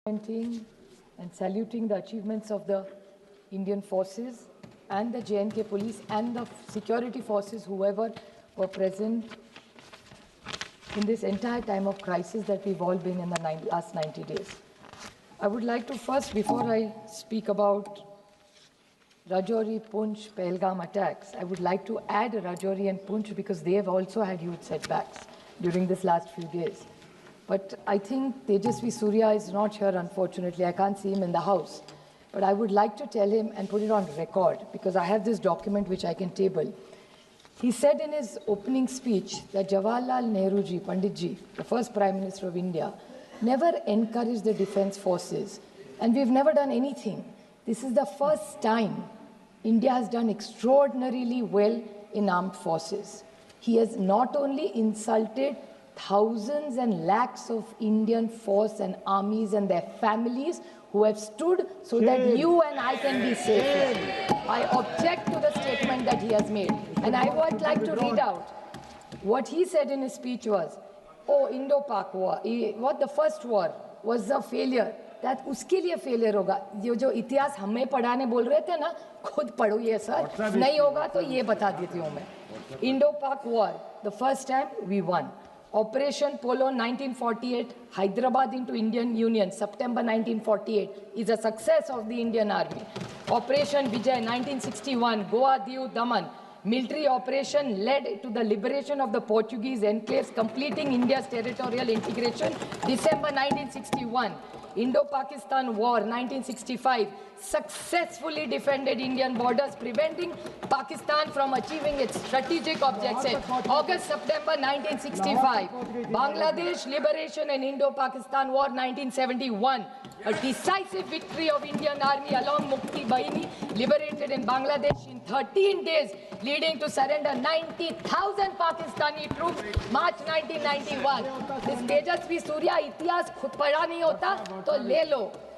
And saluting the achievements of the Indian forces and the J&K police and the security forces, whoever were present in this entire time of crisis that we've all been in the last 90 days. I would like to first, before I speak about Rajouri, Poonch, Pahalgam attacks, I would like to add Rajouri and Poonch because they have also had huge setbacks during this last few days. But I think Tejasvi Surya is not here, unfortunately. I can't see him in the house. But I would like to tell him and put it on record because I have this document which I can table. He said in his opening speech that Jawaharlal Nehruji, Panditji, the first Prime Minister of India, never encouraged the defense forces. And we've never done anything. This is the first time India has done extraordinarily well in armed forces. He has not only insulted thousands and lakhs of Indian force and armies and their families who have stood so that you and I can be safe. I object to the statement that he has made. And I would like to read out what he said in his speech was, oh, Indo-Pak war, what the first war was a failure. That उसके लिए failure होगा. ये जो इतिहास हमें पढ़ाने बोल रहे थे ना, खुद पढ़ो ये सर. नहीं होगा तो ये बता देती हूँ मैं. Indo-Pak war, the first time we won. Operation Polo 1948, Hyderabad into Indian Union, September 1948, is a success of the Indian Army. Operation Vijay 1961, Goa, Diu, Daman, military operation led to the liberation of the Portuguese enclaves, completing India's territorial integration, December 1961. Indo-Pakistan War 1965 successfully defended Indian borders, preventing Pakistan from achieving its strategic objectives. August-September 1965, Bangladesh liberation and Indo-Pakistan War 1971. A decisive victory of Indian Army along Mukti Bahini, liberated in Bangladesh in 13 days, leading to surrender 90,000 Pakistani troops, March 1991. This Tejasvi Surya इतिहास खुद पढ़ा नहीं होता तो ले लो.